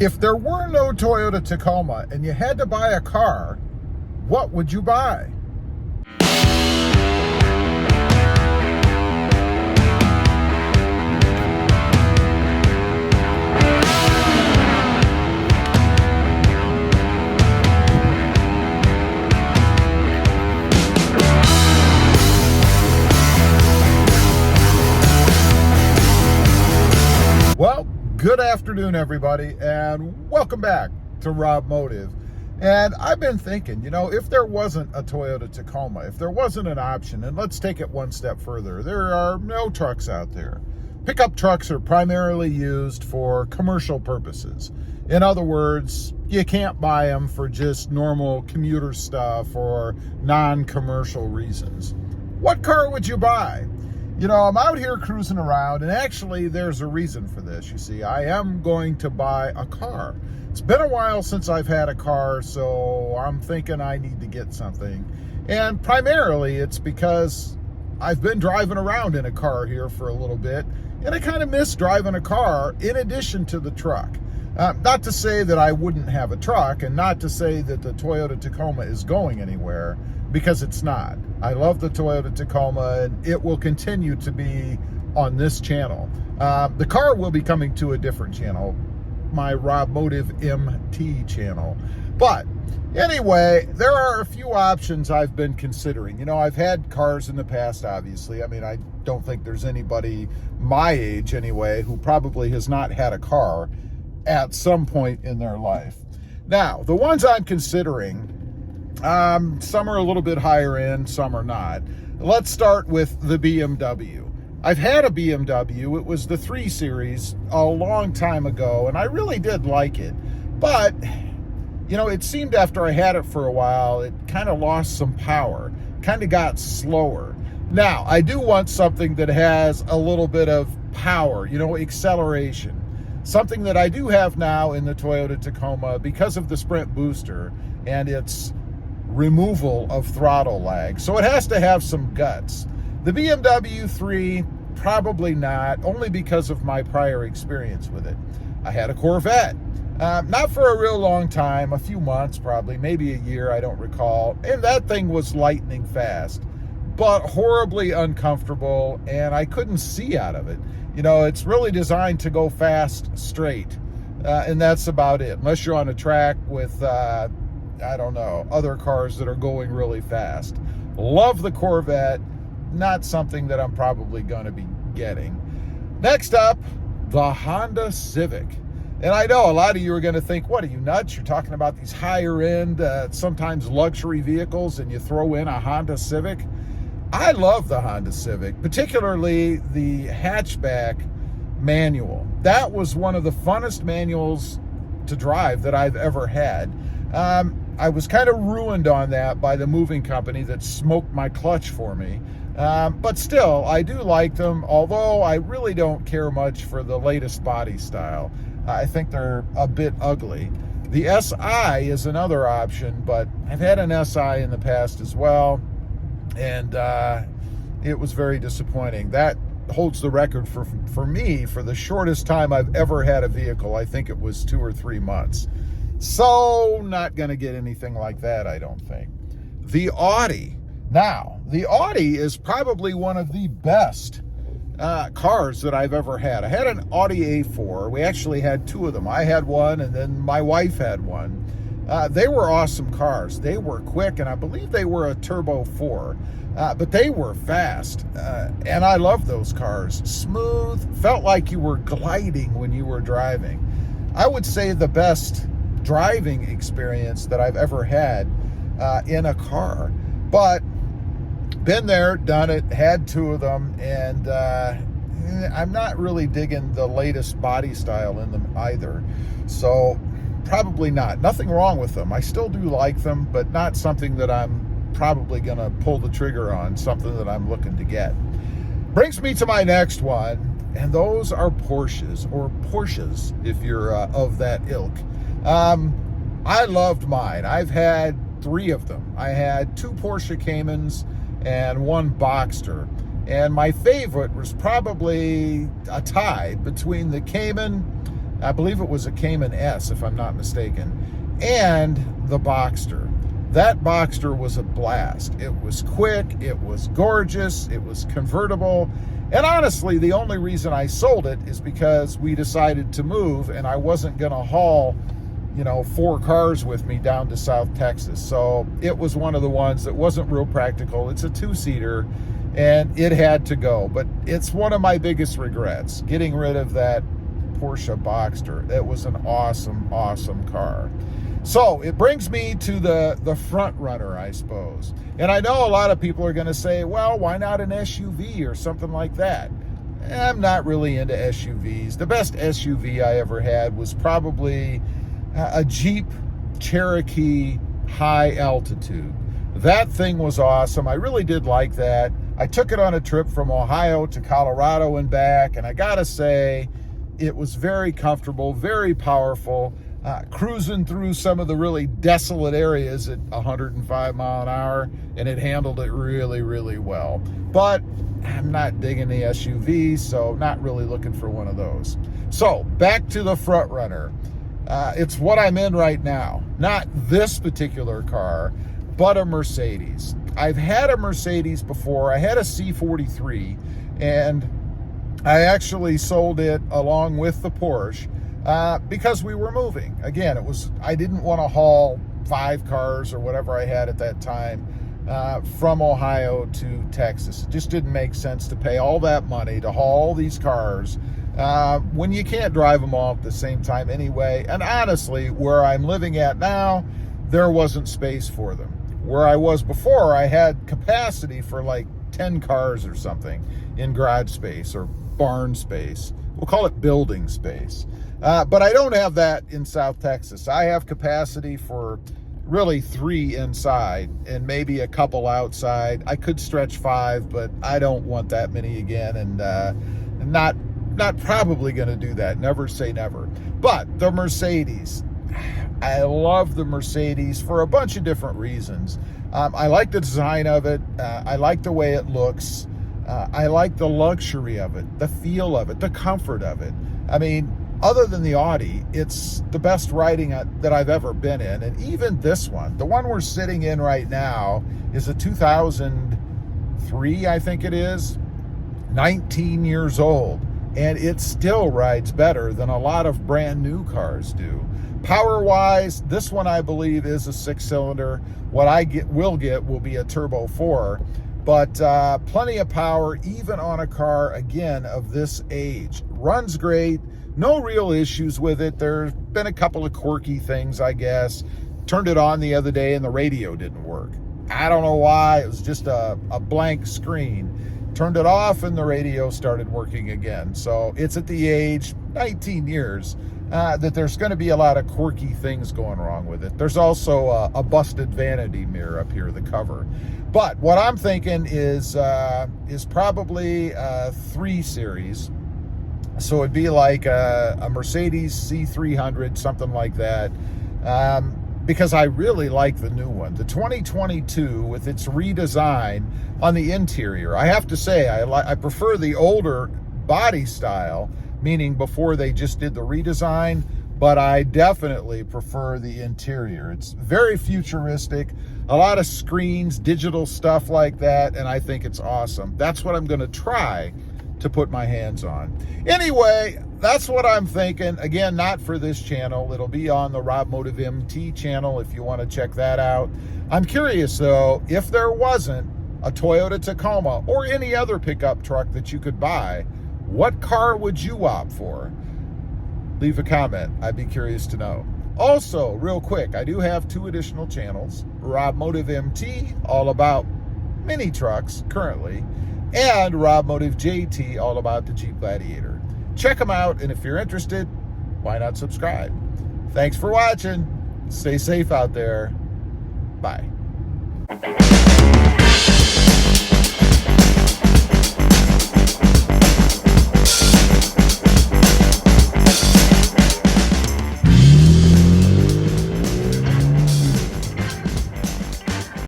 If there were no Toyota Tacoma and you had to buy a car, what would you buy? Well, good afternoon, everybody, and welcome back to Robmotive. And I've been thinking, if there wasn't a Toyota Tacoma, if there wasn't an option, and let's take it one step further, there are no trucks out there. Pickup trucks are primarily used for commercial purposes. In other words, you can't buy them for just normal commuter stuff or non-commercial reasons. What car would you buy? I'm out here cruising around, and actually there's a reason for this. You see, I am going to buy a car. It's been a while since I've had a car, so I'm thinking I need to get something. And primarily it's because I've been driving around in a car here for a little bit, and I kind of miss driving a car in addition to the truck. Not to say that I wouldn't have a truck, and not to say that the Toyota Tacoma is going anywhere, because it's not. I love the Toyota Tacoma, and it will continue to be on this channel. The car will be coming to a different channel, my Robmotive MT channel. But anyway, there are a few options I've been considering. I've had cars in the past, obviously. I don't think there's anybody my age anyway who probably has not had a car at some point in their life. Now, the ones I'm considering, some are a little bit higher end, some are not. Let's start with the BMW. I've had a BMW. It was the 3 Series a long time ago, and I really did like it. But, it seemed after I had it for a while, it kind of lost some power, kind of got slower. Now, I do want something that has a little bit of power, acceleration. Something that I do have now in the Toyota Tacoma because of the Sprint booster and its removal of throttle lag. So it has to have some guts. The BMW 3, probably not, only because of my prior experience with it. I had a Corvette, not for a real long time, a few months probably, maybe a year, I don't recall. And that thing was lightning fast, but horribly uncomfortable, and I couldn't see out of it. It's really designed to go fast straight, and that's about it. Unless you're on a track with, other cars that are going really fast. Love the Corvette, not something that I'm probably going to be getting. Next up, the Honda Civic. And I know a lot of you are going to think, what, are you nuts? You're talking about these higher end, sometimes luxury vehicles, and you throw in a Honda Civic? I love the Honda Civic, particularly the hatchback manual. That was one of the funnest manuals to drive that I've ever had. I was kind of ruined on that by the moving company that smoked my clutch for me. But still, I do like them, although I really don't care much for the latest body style. I think they're a bit ugly. The SI is another option, but I've had an SI in the past as well, and it was very disappointing. That holds the record for me for the shortest time I've ever had a vehicle. I think it was 2 or 3 months. So not going to get anything like that, I don't think. The Audi. Now, the Audi is probably one of the best cars that I've ever had. I had an Audi A4. We actually had 2 of them. I had one, and then my wife had one. They were awesome cars. They were quick, and I believe they were a Turbo 4. But they were fast, and I love those cars. Smooth, felt like you were gliding when you were driving. I would say the best driving experience that I've ever had in a car. But been there, done it, had 2 of them, and I'm not really digging the latest body style in them either. So probably not. Nothing wrong with them. I still do like them, but not something that I'm probably going to pull the trigger on, something that I'm looking to get. Brings me to my next one, and those are Porsches, or Porsches if you're of that ilk. I loved mine. I've had 3 of them. I had 2 Porsche Caymans and 1 Boxster. And my favorite was probably a tie between the Cayman I believe it was a Cayman S, if I'm not mistaken, and the Boxster. That Boxster was a blast. It was quick, it was gorgeous, it was convertible, and honestly, the only reason I sold it is because we decided to move, and I wasn't gonna haul, you know, 4 cars with me down to South Texas. So it was one of the ones that wasn't real practical. It's a 2-seater, and it had to go. But it's one of my biggest regrets, getting rid of that Porsche Boxster. It was an awesome, awesome car. So it brings me to the front runner, I suppose. And I know a lot of people are going to say, well, why not an SUV or something like that? I'm not really into SUVs. The best SUV I ever had was probably a Jeep Cherokee high altitude. That thing was awesome. I really did like that. I took it on a trip from Ohio to Colorado and back, and I gotta say, it was very comfortable, very powerful, cruising through some of the really desolate areas at 105 mile an hour, and it handled it really, really well. But I'm not digging the SUV, so not really looking for one of those. So back to the front runner. It's what I'm in right now. Not this particular car, but a Mercedes. I've had a Mercedes before. I had a C43, and I actually sold it along with the Porsche because we were moving. Again, I didn't want to haul 5 cars or whatever I had at that time from Ohio to Texas. It just didn't make sense to pay all that money to haul all these cars when you can't drive them all at the same time anyway. And honestly, where I'm living at now, there wasn't space for them. Where I was before, I had capacity for like 10 cars or something in garage space or barn space. We'll call it building space. But I don't have that in South Texas. I have capacity for really 3 inside and maybe a couple outside. I could stretch 5, but I don't want that many again, and not probably going to do that. Never say never. But the Mercedes, I love the Mercedes for a bunch of different reasons. I like the design of it. I like the way it looks. I like the luxury of it, the feel of it, the comfort of it. I mean, other than the Audi, it's the best riding that I've ever been in. And even this one, the one we're sitting in right now, is a 2003, I think it is, 19 years old. And it still rides better than a lot of brand new cars do. Power-wise, this one I believe is a 6-cylinder. What I will be a turbo 4. But plenty of power, even on a car, again, of this age. Runs great. No real issues with it. There's been a couple of quirky things, I guess. Turned it on the other day and the radio didn't work. I don't know why. It was just a blank screen. Turned it off and the radio started working again. So it's at the age, 19 years, that there's going to be a lot of quirky things going wrong with it. There's also a busted vanity mirror up here, the cover. But what I'm thinking is probably a 3 Series. So it'd be like a Mercedes C300, something like that, because I really like the new one. The 2022 with its redesign on the interior. I have to say, I prefer the older body style, meaning before they just did the redesign, but I definitely prefer the interior. It's very futuristic, a lot of screens, digital stuff like that, and I think it's awesome. That's what I'm going to try to put my hands on. Anyway, that's what I'm thinking. Again, not for this channel. It'll be on the Robmotive MT channel if you want to check that out. I'm curious though, if there wasn't a Toyota Tacoma or any other pickup truck that you could buy, what car would you opt for? Leave a comment. I'd be curious to know. Also, real quick, I do have 2 additional channels. Robmotive MT, all about mini trucks currently, and Robmotive JT, all about the Jeep Gladiator. Check them out, and if you're interested, why not subscribe? Thanks for watching. Stay safe out there. Bye.